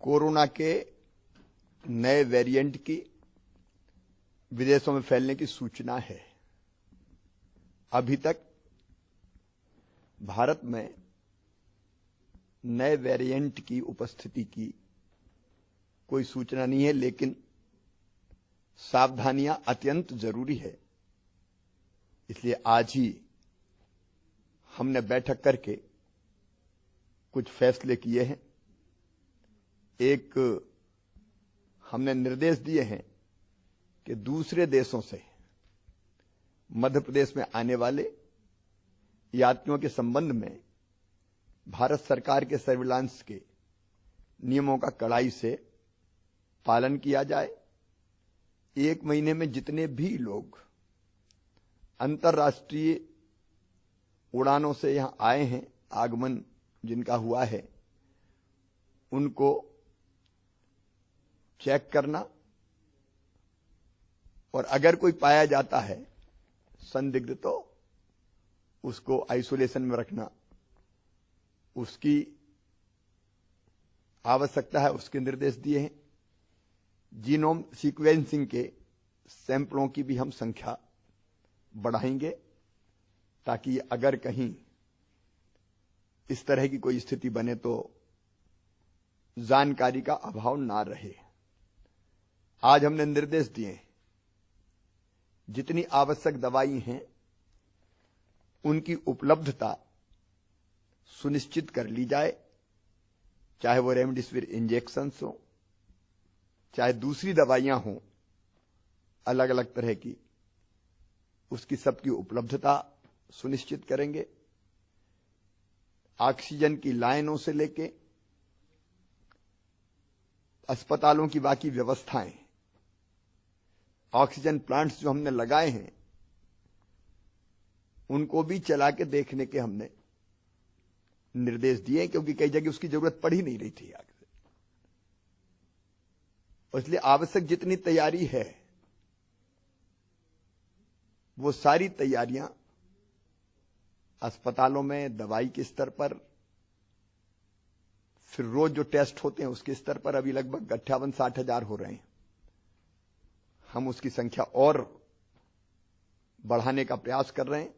Corona के नए variant की विदेशों में फैलने की सूचना है। अभी तक भारत में नए वेरिएंट की उपस्थिति की कोई सूचना नहीं है, लेकिन सावधानियां अत्यंत जरूरी है। इसलिए आज ही हमने बैठक करके कुछ फैसले किए हैं। एक हमने निर्देश दिए हैं कि दूसरे देशों से मध्य प्रदेश में आने वाले यात्रियों के संबंध में भारत सरकार के सर्विलांस के नियमों का कड़ाई से पालन किया जाए। 1 महीने में जितने भी लोग अंतर्राष्ट्रीय उड़ानों से यहां आए हैं, आगमन जिनका हुआ है, उनको चेक करना और अगर कोई पाया जाता है संदिग्ध तो उसको आइसोलेशन में रखना, उसकी आवश्यकता है, उसके निर्देश दिए हैं। जीनोम सीक्वेंसिंग के सैंपलों की भी हम संख्या बढ़ाएंगे ताकि अगर कहीं इस तरह की कोई स्थिति बने तो जानकारी का अभाव ना रहे। आज हमने निर्देश दिए, जितनी आवश्यक दवाई हैं उनकी उपलब्धता सुनिश्चित कर ली जाए, चाहे वो रेमडेसिविर इंजेक्शंस हो, चाहे दूसरी दवाइयां हों अलग अलग तरह की, उसकी सबकी उपलब्धता सुनिश्चित करेंगे। ऑक्सीजन की लाइनों से लेके अस्पतालों की बाकी व्यवस्थाएं, ऑक्सीजन प्लांट्स जो हमने लगाए हैं उनको भी चला के देखने के हमने निर्देश दिए, क्योंकि कई जगह उसकी जरूरत पड़ ही नहीं रही थी आगे। इसलिए आवश्यक जितनी तैयारी है वो सारी तैयारियां अस्पतालों में दवाई के स्तर पर, फिर रोज जो टेस्ट होते हैं उसके स्तर पर अभी लगभग 58-60 हजार हो रहे हैं। हम उसकी संख्या और बढ़ाने का प्रयास कर रहे हैं।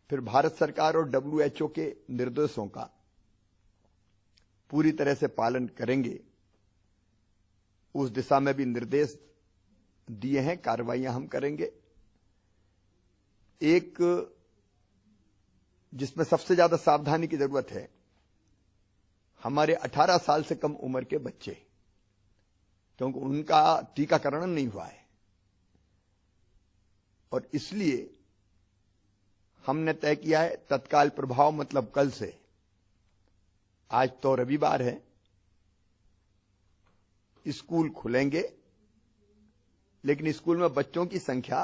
फिर भारत सरकार और WHO के निर्देशों का पूरी तरह से पालन करेंगे, उस दिशा में भी निर्देश दिए हैं, कार्रवाइयां हम करेंगे। एक जिसमें सबसे ज्यादा सावधानी की जरूरत है, हमारे 18 साल से कम उम्र के बच्चे, क्योंकि उनका टीकाकरण नहीं हुआ है और इसलिए हमने तय किया है तत्काल प्रभाव, मतलब कल से, आज तो रविवार है, स्कूल खुलेंगे, लेकिन स्कूल में बच्चों की संख्या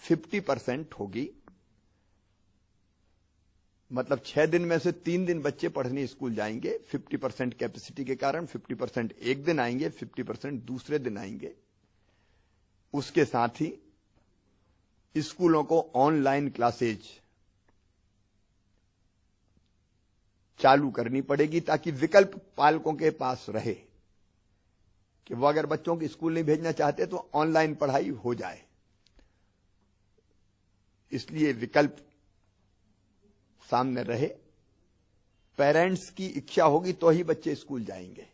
50% होगी। मतलब 6 दिन में से 3 दिन बच्चे पढ़ने स्कूल जाएंगे। 50% कैपेसिटी के कारण 50% एक दिन आएंगे, 50% दूसरे दिन आएंगे। उसके साथ ही स्कूलों को ऑनलाइन क्लासेज चालू करनी पड़ेगी ताकि विकल्प पालकों के पास रहे कि वो अगर बच्चों को स्कूल नहीं भेजना चाहते तो ऑनलाइन पढ़ाई हो जाए। इसलिए विकल्प सामने रहे। पेरेंट्स की इच्छा होगी तो ही बच्चे स्कूल जाएंगे।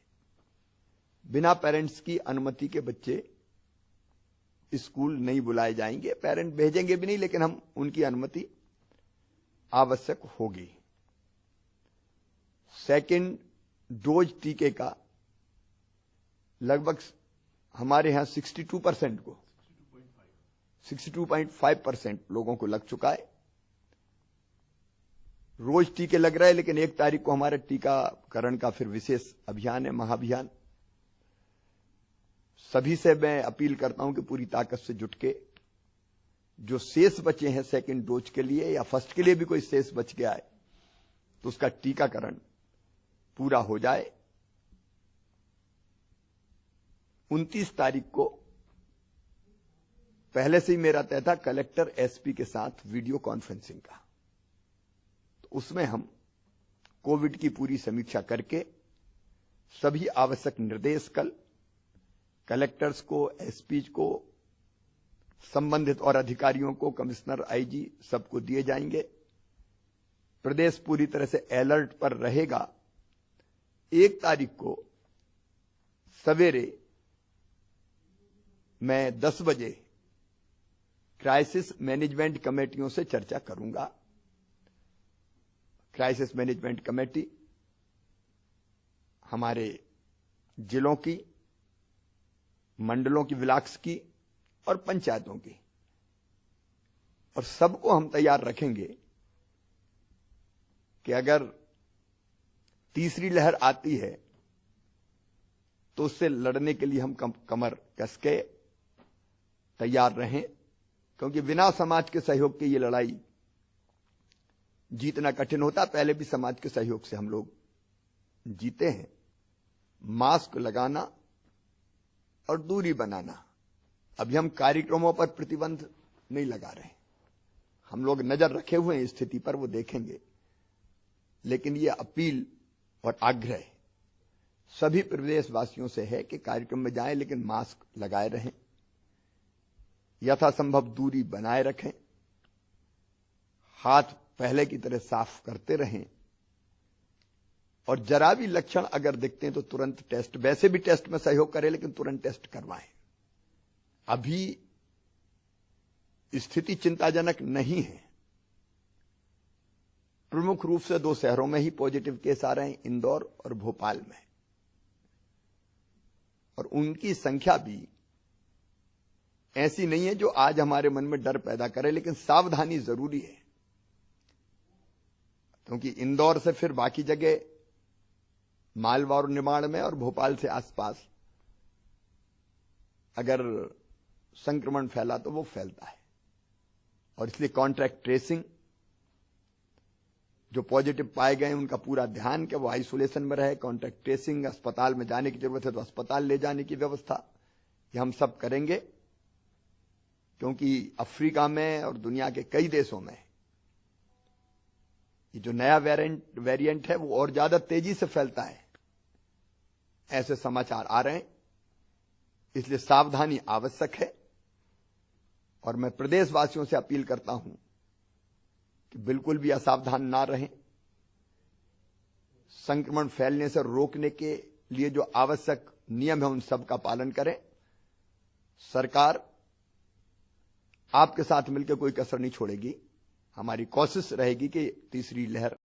बिना पेरेंट्स की अनुमति के बच्चे स्कूल नहीं बुलाए जाएंगे। पेरेंट भेजेंगे भी नहीं, लेकिन हम उनकी अनुमति आवश्यक होगी। सेकेंड डोज टीके का लगभग हमारे यहां 62% को 62.5% लोगों को लग चुका है। रोज टीके लग रहे हैं, लेकिन 1 तारीख को हमारे टीकाकरण का फिर विशेष अभियान है, महाअभियान। सभी से मैं अपील करता हूं कि पूरी ताकत से जुट के जो शेष बचे हैं सेकंड डोज के लिए या फर्स्ट के लिए भी कोई शेष बच गया है तो उसका टीकाकरण पूरा हो जाए। 29 तारीख को पहले से ही मेरा तय था कलेक्टर एसपी के साथ वीडियो कॉन्फ्रेंसिंग का, तो उसमें हम कोविड की पूरी समीक्षा करके सभी आवश्यक निर्देश कल कलेक्टर्स को, एसपी को, संबंधित और अधिकारियों को, कमिश्नर, आईजी सबको दिए जाएंगे। प्रदेश पूरी तरह से अलर्ट पर रहेगा। 1 तारीख को सवेरे मैं 10 बजे क्राइसिस मैनेजमेंट कमेटियों से चर्चा करूंगा। क्राइसिस मैनेजमेंट कमेटी हमारे जिलों की, मंडलों की, ब्लॉक्स की और पंचायतों की, और सबको हम तैयार रखेंगे कि अगर तीसरी लहर आती है तो उससे लड़ने के लिए हम कमर कस के तैयार रहें, क्योंकि बिना समाज के सहयोग के ये लड़ाई जीतना कठिन होता। पहले भी समाज के सहयोग से हम लोग जीते हैं। मास्क लगाना और दूरी बनाना, अभी हम कार्यक्रमों पर प्रतिबंध नहीं लगा रहे, हम लोग नजर रखे हुए हैं स्थिति पर, वो देखेंगे। लेकिन ये अपील और आग्रह सभी प्रदेशवासियों से है कि कार्यक्रम में जाएं लेकिन मास्क लगाए रहें, यथासंभव दूरी बनाए रखें, हाथ पहले की तरह साफ करते रहें, और जरा भी लक्षण अगर दिखते हैं तो तुरंत टेस्ट, वैसे भी टेस्ट में सहयोग करें लेकिन तुरंत टेस्ट करवाएं। अभी स्थिति चिंताजनक नहीं है। प्रमुख रूप से 2 शहरों में ही पॉजिटिव केस आ रहे हैं, इंदौर और भोपाल में, और उनकी संख्या भी ऐसी नहीं है जो आज हमारे मन में डर पैदा करे, लेकिन सावधानी जरूरी है, क्योंकि इंदौर से फिर बाकी जगह मालवा और निमाड़ में और भोपाल से आसपास अगर संक्रमण फैला तो वो फैलता है, और इसलिए कॉन्ट्रैक्ट ट्रेसिंग, जो पॉजिटिव पाए गए उनका पूरा ध्यान कि वो आइसोलेशन में रहे, कॉन्ट्रैक्ट ट्रेसिंग, अस्पताल में जाने की जरूरत है तो अस्पताल ले जाने की व्यवस्था, ये हम सब करेंगे, क्योंकि अफ्रीका में और दुनिया के कई देशों में ये जो नया वेरिएंट है वो और ज्यादा तेजी से फैलता है, ऐसे समाचार आ रहे हैं। इसलिए सावधानी आवश्यक है, और मैं प्रदेशवासियों से अपील करता हूं कि बिल्कुल भी असावधान ना रहें। संक्रमण फैलने से रोकने के लिए जो आवश्यक नियम है उन सब का पालन करें। सरकार आपके साथ मिलकर कोई कसर नहीं छोड़ेगी। हमारी कोशिश रहेगी कि तीसरी लहर